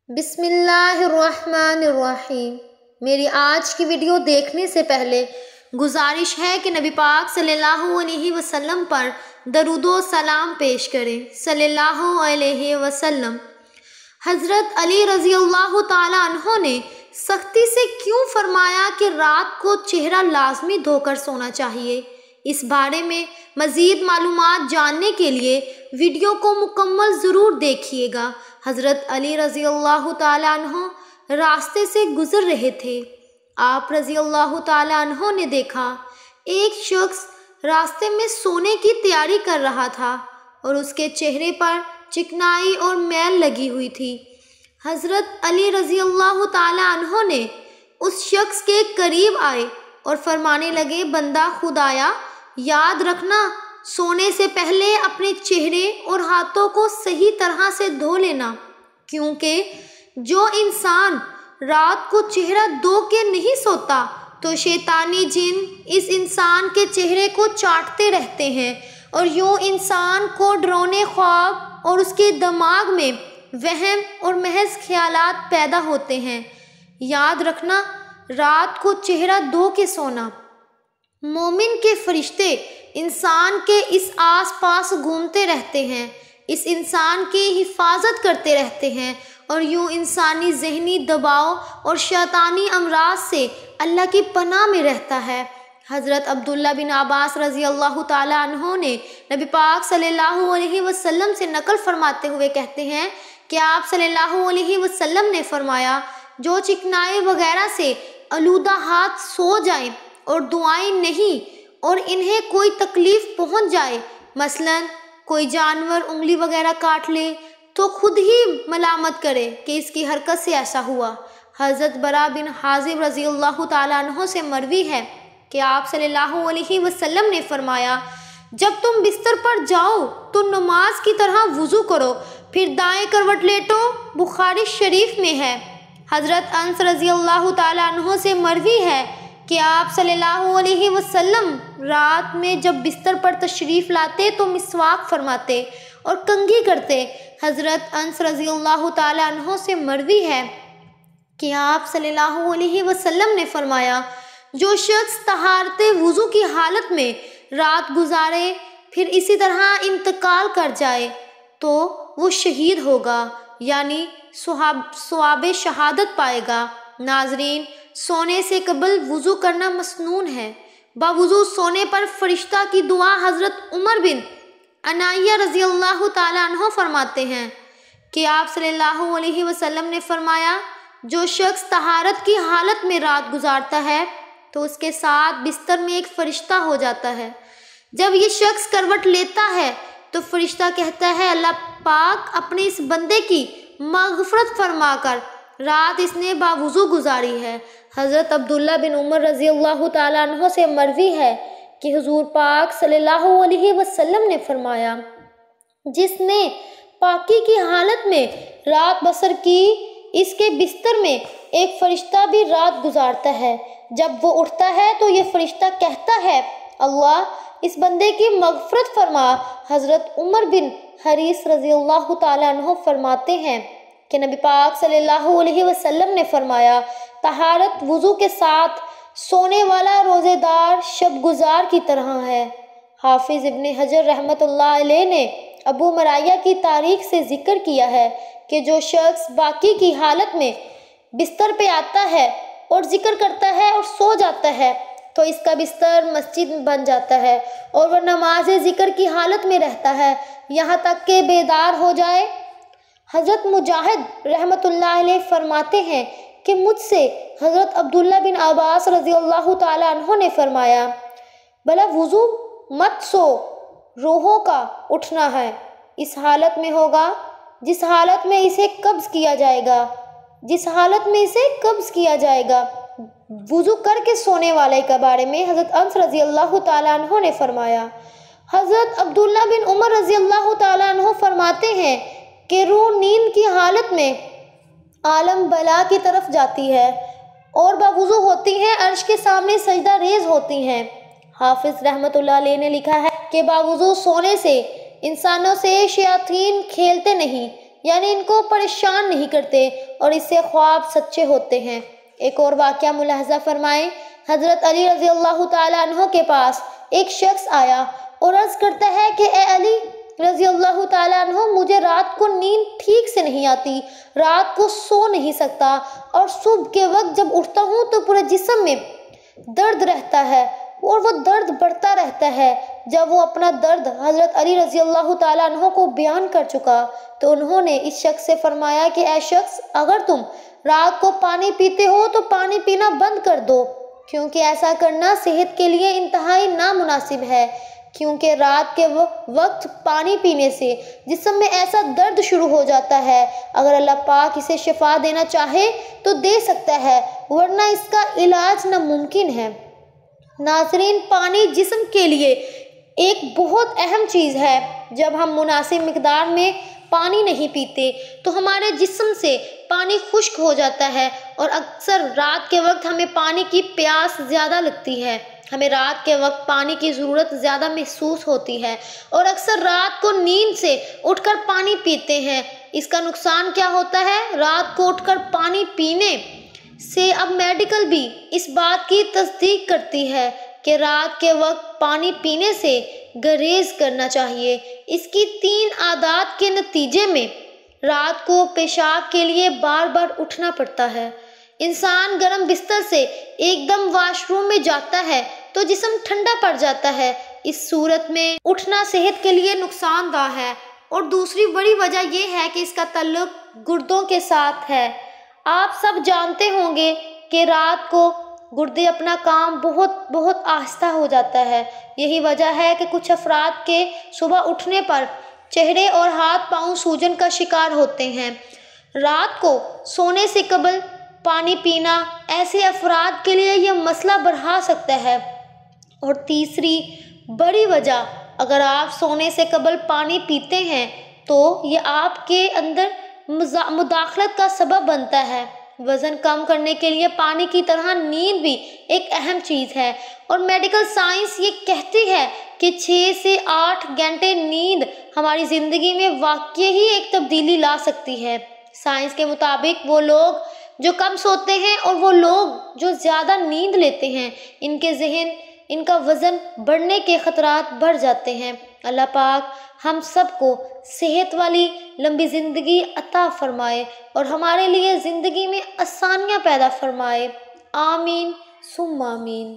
بسم اللہ الرحمن الرحیم۔ میری آج کی ویڈیو دیکھنے سے پہلے گزارش ہے کہ نبی پاک صلی اللہ علیہ وسلم پر درود و سلام پیش کریں صلی اللہ علیہ وسلم۔ حضرت علی رضی اللہ تعالی عنہ نے سختی سے کیوں فرمایا کہ رات کو چہرہ لازمی دھو کر سونا چاہیے؟ اس بارے میں مزید معلومات جاننے کے لیے ویڈیو کو مکمل ضرور دیکھیے گا۔ حضرت علی رضی اللہ تعالی عنہ راستے سے گزر رہے تھے۔ آپ رضی اللہ تعالی عنہ نے دیکھا ایک شخص راستے میں سونے کی تیاری کر رہا تھا اور اس کے چہرے پر چکنائی اور میل لگی ہوئی تھی۔ حضرت علی رضی اللہ تعالی عنہ نے اس شخص کے قریب آئے اور فرمانے لگے، بندہ خدایا، یاد رکھنا سونے سے پہلے اپنے چہرے اور ہاتھوں کو صحیح طرح سے دھو لینا، کیونکہ جو انسان رات کو چہرہ دھو کے نہیں سوتا تو شیطانی جن اس انسان کے چہرے کو چاٹتے رہتے ہیں اور یوں انسان کو ڈراؤنے خواب اور اس کے دماغ میں وہم اور محض خیالات پیدا ہوتے ہیں۔ یاد رکھنا رات کو چہرہ دھو کے سونا۔ مومن کے فرشتے انسان کے اس آس پاس گھومتے رہتے ہیں، اس انسان کی حفاظت کرتے رہتے ہیں اور یوں انسانی ذہنی دباؤ اور شیطانی امراض سے اللہ کی پناہ میں رہتا ہے۔ حضرت عبداللہ بن عباس رضی اللہ تعالی عنہ نے نبی پاک صلی اللہ علیہ وسلم سے نقل فرماتے ہوئے کہتے ہیں کہ آپ صلی اللہ علیہ وسلم نے فرمایا، جو چکنائی وغیرہ سے آلودہ ہاتھ سو جائیں اور دعائیں نہیں اور انہیں کوئی تکلیف پہنچ جائے، مثلا کوئی جانور انگلی وغیرہ کاٹ لے، تو خود ہی ملامت کرے کہ اس کی حرکت سے ایسا ہوا۔ حضرت برا بن حازب رضی اللہ تعالیٰ عنہ سے مروی ہے کہ آپ صلی اللہ علیہ وسلم نے فرمایا، جب تم بستر پر جاؤ تو نماز کی طرح وضو کرو، پھر دائیں کروٹ لیٹو۔ بخاری شریف میں ہے۔ حضرت انس رضی اللہ تعالیٰ عنہ سے مروی ہے کہ آپ صلی اللہ علیہ وسلم رات میں جب بستر پر تشریف لاتے تو مسواک فرماتے اور کنگھی کرتے۔ حضرت انس رضی اللہ تعالیٰ عنہ سے مروی ہے کہ آپ صلی اللہ علیہ وسلم نے فرمایا، جو شخص طہارت وضو کی حالت میں رات گزارے پھر اسی طرح انتقال کر جائے تو وہ شہید ہوگا، یعنی ثواب شہادت پائے گا۔ ناظرین، سونے سے قبل وضو کرنا مسنون ہے۔ باوضو سونے پر فرشتہ کی دعا حضرت عمر بن عنایہ رضی اللہ تعالیٰ عنہ فرماتے ہیں کہ آپ صلی اللہ علیہ وسلم نے فرمایا، جو شخص طہارت کی حالت میں رات گزارتا ہے تو اس کے ساتھ بستر میں ایک فرشتہ ہو جاتا ہے۔ جب یہ شخص کروٹ لیتا ہے تو فرشتہ کہتا ہے، اللہ پاک اپنے اس بندے کی مغفرت فرما کر رات اس نے باوضو گزاری ہے۔ حضرت عبداللہ بن عمر رضی اللہ تعالیٰ عنہ سے مروی ہے کہ حضور پاک صلی اللہ علیہ وسلم نے فرمایا، جس نے پاکی کی حالت میں رات بسر کی، اس کے بستر میں ایک فرشتہ بھی رات گزارتا ہے۔ جب وہ اٹھتا ہے تو یہ فرشتہ کہتا ہے، اللہ اس بندے کی مغفرت فرما۔ حضرت عمر بن حریث رضی اللہ تعالیٰ عنہ فرماتے ہیں کہ نبی پاک صلی اللہ علیہ وسلم نے فرمایا، طہارت وضو کے ساتھ سونے والا روزے دار شب گزار کی طرح ہے۔ حافظ ابن حجر رحمۃ اللہ علیہ نے ابو مرایا کی تاریخ سے ذکر کیا ہے کہ جو شخص باقی کی حالت میں بستر پہ آتا ہے اور ذکر کرتا ہے اور سو جاتا ہے تو اس کا بستر مسجد بن جاتا ہے اور وہ نماز ذکر کی حالت میں رہتا ہے یہاں تک کہ بیدار ہو جائے۔ حضرت مجاہد رحمۃ اللہ علیہ فرماتے ہیں کہ مجھ سے حضرت عبداللہ بن عباس رضی اللہ تعالیٰ عنہ نے فرمایا، بلا وضو مت سو، روحوں کا اٹھنا ہے، اس حالت میں ہوگا جس حالت میں اسے قبض کیا جائے گا، جس حالت میں اسے قبض کیا جائے گا۔ وضو کر کے سونے والے کے بارے میں حضرت انس رضی اللہ تعالیٰ عنہ نے فرمایا۔ حضرت عبداللہ بن عمر رضی اللہ تعالیٰ عنہ فرماتے ہیں کہ روح نیند کی حالت میں عالم بلا کی طرف جاتی ہے اور باوضو ہوتی ہیں، عرش کے سامنے سجدہ ریز ہوتی ہیں۔ حافظ رحمۃ اللہ علیہ نے لکھا ہے کہ باوضو سونے سے انسانوں سے شیاطین کھیلتے نہیں، یعنی ان کو پریشان نہیں کرتے اور اس سے خواب سچے ہوتے ہیں۔ ایک اور واقعہ ملاحظہ فرمائیں۔ حضرت علی رضی اللہ تعالیٰ عنہ کے پاس ایک شخص آیا اور عرض کرتا ہے کہ اے علی رضی اللہ تعالیٰ عنہ، مجھے رات کو نیند ٹھیک سے نہیں آتی، رات کو سو نہیں سکتا، اور صبح کے وقت جب اٹھتا ہوں تو پورے جسم میں درد رہتا ہے اور وہ درد بڑھتا رہتا ہے۔ جب وہ اپنا درد حضرت علی رضی اللہ تعالیٰ عنہ کو بیان کر چکا تو انہوں نے اس شخص سے فرمایا کہ اے شخص، اگر تم رات کو پانی پیتے ہو تو پانی پینا بند کر دو، کیونکہ ایسا کرنا صحت کے لیے انتہائی نامناسب ہے، کیونکہ رات کے وقت پانی پینے سے جسم میں ایسا درد شروع ہو جاتا ہے، اگر اللہ پاک اسے شفا دینا چاہے تو دے سکتا ہے، ورنہ اس کا علاج ناممکن ہے۔ ناظرین، پانی جسم کے لیے ایک بہت اہم چیز ہے۔ جب ہم مناسب مقدار میں پانی نہیں پیتے تو ہمارے جسم سے پانی خشک ہو جاتا ہے اور اکثر رات کے وقت ہمیں پانی کی پیاس زیادہ لگتی ہے، ہمیں رات کے وقت پانی کی ضرورت زیادہ محسوس ہوتی ہے اور اکثر رات کو نیند سے اٹھ کر پانی پیتے ہیں۔ اس کا نقصان کیا ہوتا ہے؟ رات کو اٹھ کر پانی پینے سے اب میڈیکل بھی اس بات کی تصدیق کرتی ہے کہ رات کے وقت پانی پینے سے گریز کرنا چاہیے۔ اس کی 3 عادات کے نتیجے میں رات کو پیشاب کے لیے بار بار اٹھنا پڑتا ہے۔ انسان گرم بستر سے ایک دم واش روم میں جاتا ہے تو جسم ٹھنڈا پڑ جاتا ہے، اس صورت میں اٹھنا صحت کے لیے نقصان دہ ہے۔ اور دوسری بڑی وجہ یہ ہے کہ اس کا تعلق گردوں کے ساتھ ہے۔ آپ سب جانتے ہوں گے کہ رات کو گردے اپنا کام بہت آہستہ ہو جاتا ہے۔ یہی وجہ ہے کہ کچھ افراد کے صبح اٹھنے پر چہرے اور ہاتھ پاؤں سوجن کا شکار ہوتے ہیں۔ رات کو سونے سے قبل پانی پینا ایسے افراد کے لیے یہ مسئلہ بڑھا سکتا ہے۔ اور تیسری بڑی وجہ، اگر آپ سونے سے قبل پانی پیتے ہیں تو یہ آپ کے اندر مداخلت کا سبب بنتا ہے۔ وزن کم کرنے کے لیے پانی کی طرح نیند بھی ایک اہم چیز ہے، اور میڈیکل سائنس یہ کہتی ہے کہ 6 سے 8 گھنٹے نیند ہماری زندگی میں واقعی ہی ایک تبدیلی لا سکتی ہے۔ سائنس کے مطابق وہ لوگ جو کم سوتے ہیں اور وہ لوگ جو زیادہ نیند لیتے ہیں، ان کے ذہن، ان کا وزن بڑھنے کے خطرات بڑھ جاتے ہیں۔ اللہ پاک ہم سب کو صحت والی لمبی زندگی عطا فرمائے اور ہمارے لیے زندگی میں آسانیاں پیدا فرمائے۔ آمین ثم آمین۔